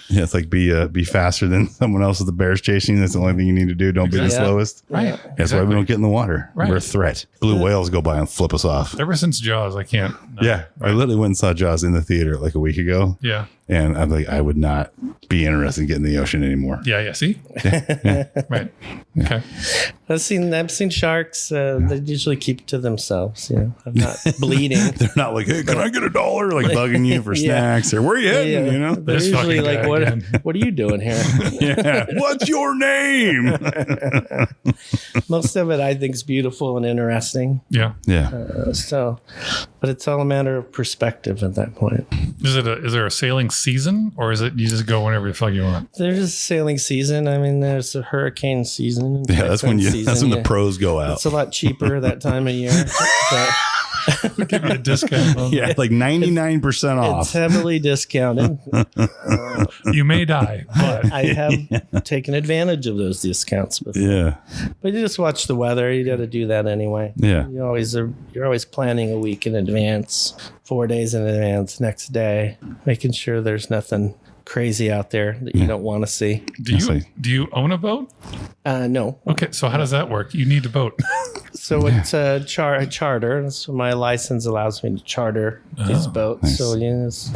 Yeah, it's like be faster than someone else with the bears chasing you. That's the only thing you need to do. Don't be the Exactly. slowest. Right. That's why we don't get in the water. Right. We're a threat. Blue whales go by and flip us off. Ever since Jaws, I can't. No. Yeah, I literally went and saw Jaws in the theater like a week ago. Yeah. And I'm like, I would not be interested in getting in the ocean anymore. Yeah. See? Right. Okay. I've seen sharks. They usually keep to themselves. I'm not bleeding. They're not like, hey, can I get $1? Like bugging you for Yeah. snacks or where are you heading? You know? They're This usually fucking like, guy again. what are you doing here? Yeah. What's your name? Most of it I think is beautiful and interesting. Yeah. Yeah. But it's all a matter of perspective at that point. Is there a sailing season, or is it you just go whenever the fuck you want? There's a sailing season. I mean, there's a hurricane season. and Yeah, that's when typhoon that's when the season. pros go out. It's a lot cheaper that time of year. But Give me a discount. on Yeah, like 99% it's off. heavily discounted. that. You may die, but I have taken advantage of those discounts before. Yeah. But you just watch the weather. You got to do that anyway. Yeah. You're always planning a week in advance, 4 days in advance, next day, making sure there's nothing crazy out there that you don't want to see. do you own a boat? No. Okay, so how does that work? You need a boat. So it's a charter. So my license allows me to charter these boats. nice. So you just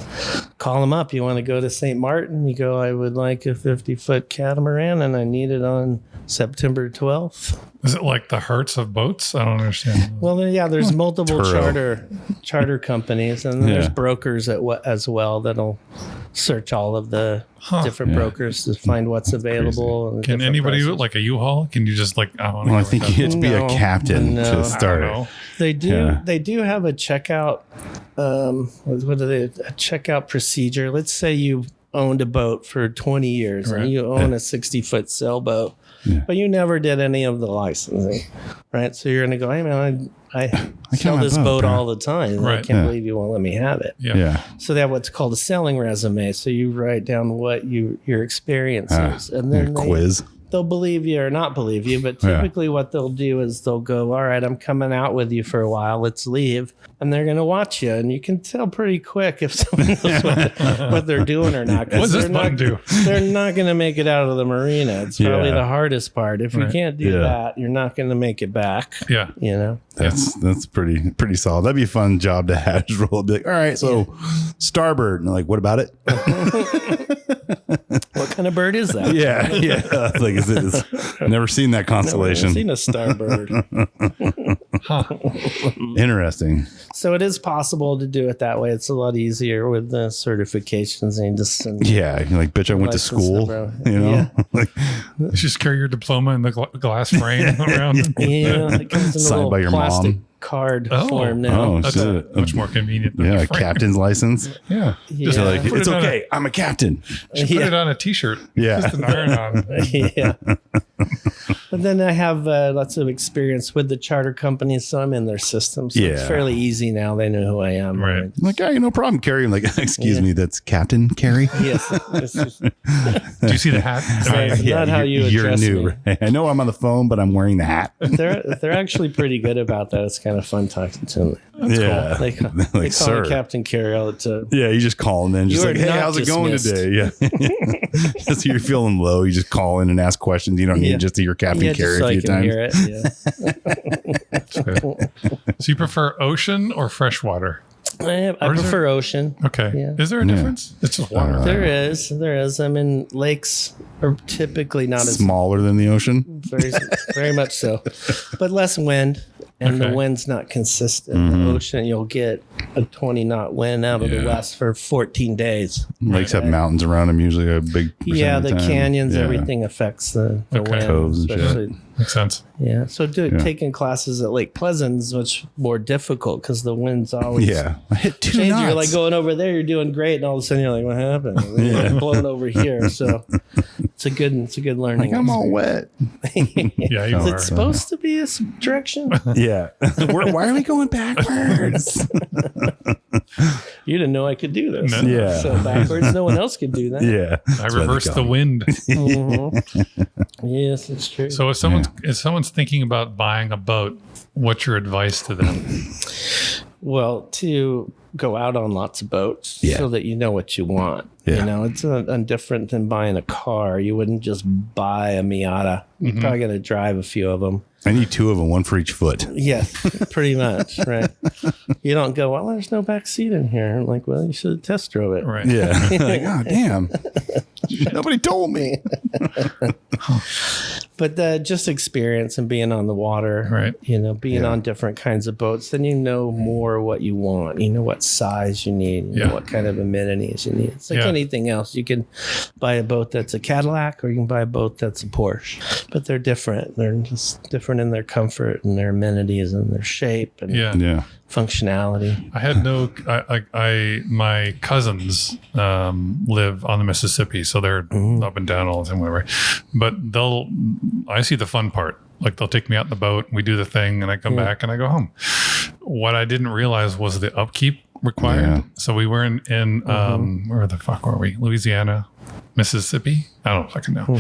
call them up. You want to go to St. Martin? You go, I would like a 50-foot catamaran and I need it on September 12th. Is it like the Hertz of boats? I don't understand. Well, there's multiple Turo. charter companies, and then there's Yeah. brokers as well that'll search all of the different Yeah. brokers to find what's available. And the Can different anybody prices. like a U-Haul? Can you just like? Well, I think you have to be a No. captain No. to I start don't it. know. They do. Yeah. They do have a checkout. What are they? A checkout procedure. Let's say you owned a boat for 20 years Right. and you own a 60-foot sailboat, Yeah. but you never did any of the licensing, right? So you're going to go, hey man, I sell my this boat, boat bro. all the time. And I Right. can't Yeah. believe you won't let me have it. Yeah. Yeah. So they have what's called a selling resume. So you write down what your experience is, and Your then quiz. they'll believe you or not believe you. But Yeah. typically, what they'll do is they'll go, "All right, I'm coming out with you for a while. Let's leave," and they're going to watch you, and you can tell pretty quick if someone knows what they're doing or not. 'cause What does this they're not- button do? They're not going to make it out of the marina. It's probably Yeah. the hardest part. If you Right. can't do Yeah. that, you're not going to make it back. Yeah. You know. That's pretty solid. That'd be a fun job to have. Just roll, be like, all right, so starboard, and they're like, what about it? What kind of bird is that? Yeah, yeah. It's like, it's never seen that I've constellation. seen a starbird. Interesting. So it is possible to do it that way. It's a lot easier with the certifications and just send Yeah, you're like, bitch, I went to License school. number. You know, Yeah. like Just carry your diploma in the glass frame around. Yeah, it comes in a Signed little by your plastic, mom. card form now. Oh, That's shit. much more convenient than Yeah, the a frame. captain's license. Yeah. Just like, Put it's it on okay. I'm a captain. Put it on a t-shirt. Yeah. Just an iron on. Yeah. But then I have lots of experience with the charter companies, so I'm in their system. So it's Yeah. fairly easy now. They know who I am. Right. I'm like, hey, no problem, Kerry. I'm like, excuse me, that's Captain Kerry. Yes. It's just, Do you see the hat? That's not how you you're address new. me. Right? I know I'm on the phone, but I'm wearing the hat. they're actually pretty good about that. It's kind of fun talking to them. Yeah. They call Like, me sir. Captain Carey all the time. Yeah, you just call and then just You like, are hey, not how's it going dismissed. today? Yeah. Just you're feeling low. You just call in and ask questions. You don't need Yeah. just to hear Captain Yeah, Kerry just so a I few can times. hear it. Yeah. So you prefer ocean or freshwater? I Or is prefer ocean. Okay. Yeah. Is there a difference? It's just water. There is. I mean, lakes are typically not as Smaller than the ocean. very much so, but less wind, and Okay. the wind's not consistent. The ocean, you'll get a 20 knot wind out of the west for 14 days. Lakes have mountains around them, usually a big percent Yeah, of the time. canyons, Yeah. everything affects the Okay. wind. Coves and shit. especially- Makes sense. Yeah, so taking classes at Lake Pleasant's much more difficult because the wind's always Yeah. I hit 2 changing. knots. You're like going over there, you're doing great, and all of a sudden you're like, what happened? And then you're like blown over here. So it's a good learning. Like, I'm all wet. Yeah, you Is are. it supposed to be this direction? Yeah. Why are we going backwards? You didn't know I could do this. No. Yeah. So backwards, no one else could do that. Yeah. I reversed the wind. Mhm. Yes, it's true. So if someone's thinking about buying a boat, what's your advice to them? Well, to go out on lots of boats Yeah. so that you know what you want. Yeah. You know, it's different than buying a car. You wouldn't just buy a Miata. You're probably going to drive a few of them. I need 2 of them, one for each foot. Yeah, pretty much, right? You don't go, well, there's no back seat in here. I'm like, well, you should have test drove it. Right. Yeah. Like, oh, damn. Nobody told me. But just experience and being on the water, Right. you know, being on different kinds of boats, then you know more what you want. You know what size you need, you Yeah. know what kind of amenities you need. It's like Yeah. anything else. You can buy a boat that's a Cadillac or you can buy a boat that's a Porsche, but they're different. They're just different in their comfort and their amenities and their shape and Yeah. Yeah. functionality. I had my cousins live on the Mississippi, so they're up and down all the time, whatever. But I see the fun part. Like they'll take me out in the boat, we do the thing, and I come back and I go home. What I didn't realize was the upkeep required. Yeah. So we were in where the fuck were we? Louisiana, Mississippi. I don't fucking know.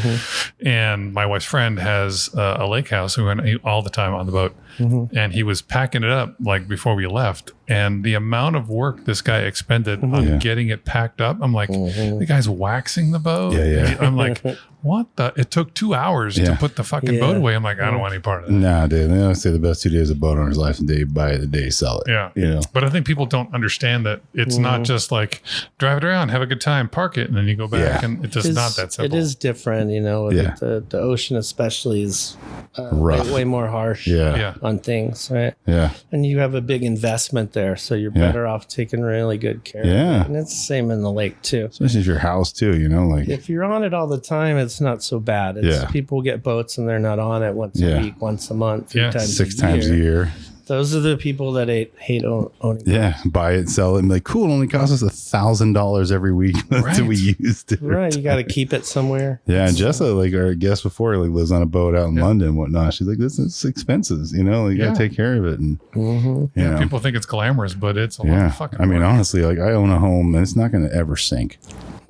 And my wife's friend has a lake house. We went all the time on the boat, and he was packing it up like before we left. And the amount of work this guy expended on getting it packed up, I'm like, the guy's waxing the boat. Yeah, yeah. I'm like, what the? It took 2 hours to Yeah. put the fucking boat away. I'm like, I don't want any part of that. Nah, dude. They always say the best 2 days of a boat owner's life, the day you buy it, the day you sell it. Yeah. You know? But I think people don't understand that it's not just like drive it around, have a good time, park it, and then you go back. Yeah. And it's just not that simple. It is different, you know. Yeah. The ocean especially is Rough. way more harsh Yeah. on things, right? Yeah. And you have a big investment there, so you're better off taking really good care Yeah. of it. And it's the same in the lake too. Especially if your house too, you know, like If you're on it all the time, it's not so bad. It's, Yeah. People get boats and they're not on it once Yeah. a week, once a month, 3 Yeah. times 6 times a year. Those are the people that hate owning. Yeah. Buy it, sell it, and be like, cool, it only costs us $1,000 every week that we used it. Right, you got to keep it somewhere. Yeah, and Jessa, like our guest before, like lives on a boat out in London and whatnot. She's like, this is expenses, you know, like, you gotta take care of it. And you know, People think it's glamorous, but it's a lot of fucking I mean, work. honestly, like I own a home and it's not going to ever sink.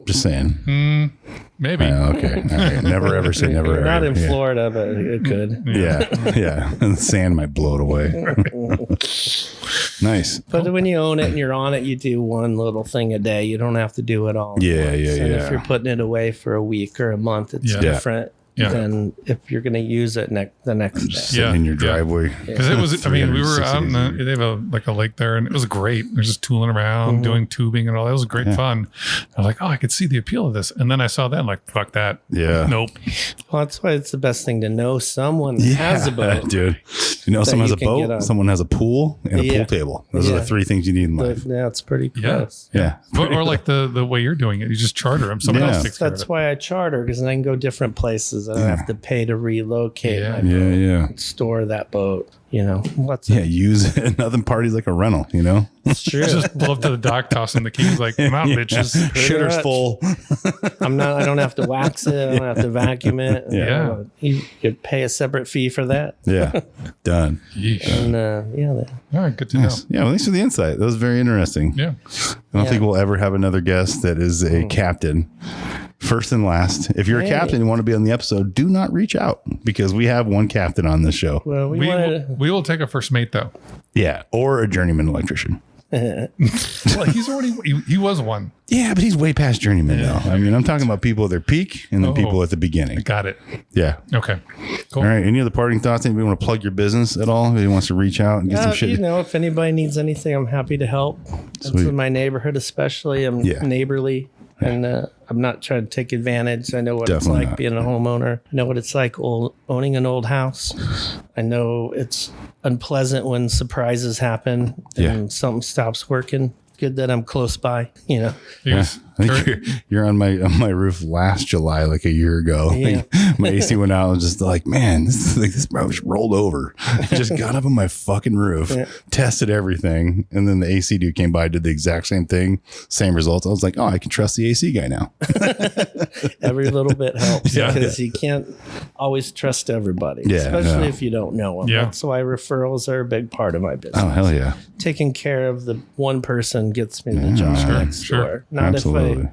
Just saying. Maybe. Okay. All right. Never ever say never ever. Not in Yeah. Florida, but it could. Yeah. Yeah. And the sand might blow it away. Nice. But when you own it and you're on it, you do one little thing a day. You don't have to do it all. at Yeah, once. yeah, And yeah. if you're putting it away for a week or a month, it's Yeah. different Yeah. than if you're going to use it the next day. Sitting in your driveway. Because it was, I mean, we were out in 360 they have a lake there, and it was great. They're just tooling around, doing tubing and all that. It was great fun. I was like, oh, I could see the appeal of this. And then I saw that, I'm like, fuck that. Yeah. Nope. Well, that's why it's the best thing to know someone that has a boat. Dude. You know, someone you has a can get boat, on. someone has a pool, and a Yeah. pool table. Those are Yeah. the 3 things you need in life. But, yeah, it's pretty Yeah. close. Yeah. Or like the way you're doing it. You just charter them. Someone Yeah. else takes care of That's it. why I charter, because then I can go different places. I don't have to pay to relocate my Yeah. boat, store that boat. What's Use it. Nothing parties like a rental, It's true. Just pull up to the dock, tossing the keys, like, come out, bitches. Shitter's much. full. I don't have to wax it. I don't have to vacuum it. Yeah. You could pay a separate fee for that. Yeah. Done. Yeesh. And All right, good to Nice. know. Yeah, well, thanks for the insight. That was very interesting. Yeah. I don't think we'll ever have another guest that is a captain. First and last. If you're a captain and you want to be on the episode, do not reach out because we have one captain on this show. well, We will take a first mate, though. Yeah. Or a journeyman electrician. Well, he's already, he was one. Yeah, but he's way past journeyman now. I mean, I'm talking about people at their peak and then people at the beginning. Got it. Yeah. Okay. Cool. All right. Any other parting thoughts? Anybody want to plug your business at all? Anybody wants to reach out and get some shit? if anybody needs anything, I'm happy to help. That's Sweet. in my neighborhood, especially. I'm neighborly. And I'm not trying to take advantage. I know what Definitely it's like not. being a homeowner. I know what it's like owning an old house. I know it's unpleasant when surprises happen and something stops working. Good that I'm close by, He was- I think you're on my roof last July, like a year ago. Yeah. Like, my AC went out. I was just like, man, this bro just rolled over. I just got up on my fucking roof, tested everything, and then the AC dude came by, did the exact same thing, same results. I was like, oh, I can trust the AC guy now. Every little bit helps Yeah. because you can't always trust everybody, Yeah, especially no. if you don't know them. Yeah. That's why referrals are a big part of my business. Oh, hell yeah. Taking care of the one person gets me the job next sure. door. Not Absolutely.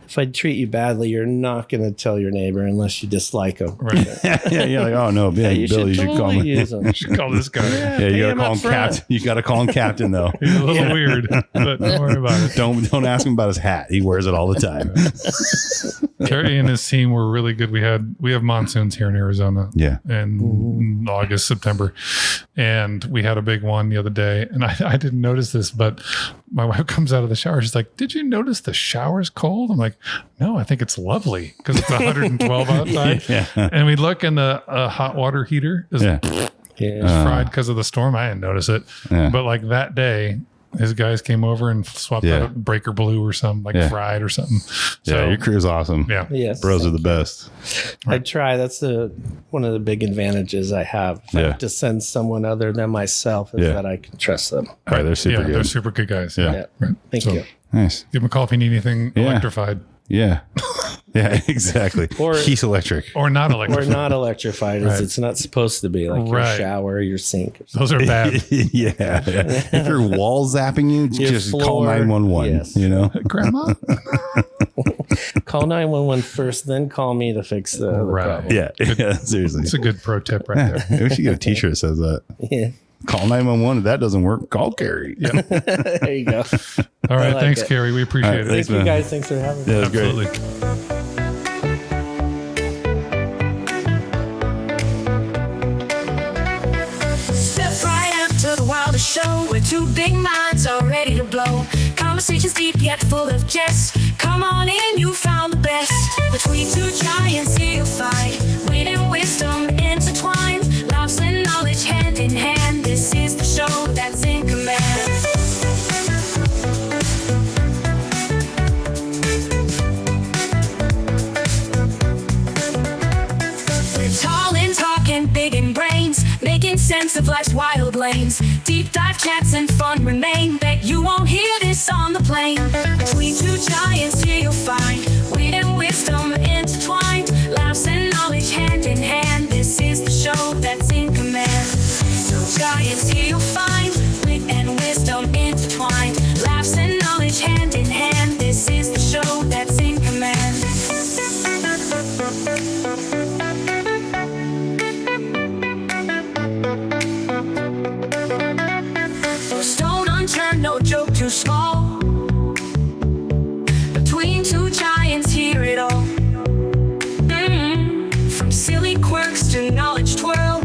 if I treat you badly, you're not going to tell your neighbor unless you dislike them. Right. Yeah, you're like, oh no, Bill, you should call totally me. use them. Should call this guy. Yeah, you gotta call him captain. You gotta call him captain though. He's a little weird, but don't worry about it. Don't ask him about his hat. He wears it all the time. Kerry and his team were really good. We have monsoons here in Arizona. Yeah. In August, September. And we had a big one the other day. And I didn't notice this, but my wife comes out of the shower. She's like, did you notice the shower's cold? I'm like, no, I think it's lovely because it's 112 outside. Yeah. And we look and the hot water heater is Yeah. fried because of the storm. I didn't notice it. Yeah. But like that day, his guys came over and swapped out a breaker blue or something, like fried or something. So, Yeah, your crew is awesome. yeah. Yes. Bros are the best. I try. That's one of the big advantages I have. If I have to send someone other than myself is that I can trust them. Right, they're super good. They're super good guys. Yeah. Yeah. Right. Thank So, you. Nice. Give them a call if you need anything electrified Yeah. Yeah, exactly. Or- He's electric. or not Or electrified. not electrified as it's not supposed to be, like your Right. shower, your sink. Or Those are bad. Yeah. If your wall zapping you, Your just call floor, 911. yes. You know? Grandma? Call 911 first, then call me to fix the Right. problem. Yeah. Seriously. It's a good pro tip right there. Maybe we should get a t-shirt that says that. Yeah. Call 911. If that doesn't work, call Kerry. Yeah. There you go. All right. like Thanks, it. Kerry. We appreciate All right, it. thanks, Thank you man. guys. Thanks for having me. That was great. Absolutely. Step right up to the wildest show where two big minds are ready to blow. Conversations deep yet full of jest. Come on in, you found the best. Between two giants, here you'll find wit and wisdom intertwined. Laughs and knowledge hand in hand. This is the show that's in command. Tall and talking, big in brains, making sense of life's wild lanes. Deep dive chats and fun remain. Bet you won't hear this on the plane. Between two giants, here you'll find wit and wisdom intertwined. Laughs and knowledge hand in hand. This is the show that's in command. Two giants, here you'll find wit and wisdom intertwined. Laughs and knowledge hand in hand. This is the show that's in command. Stone unturned, no joke too small. Between two giants, hear it all. From silly quirks to knowledge twirl.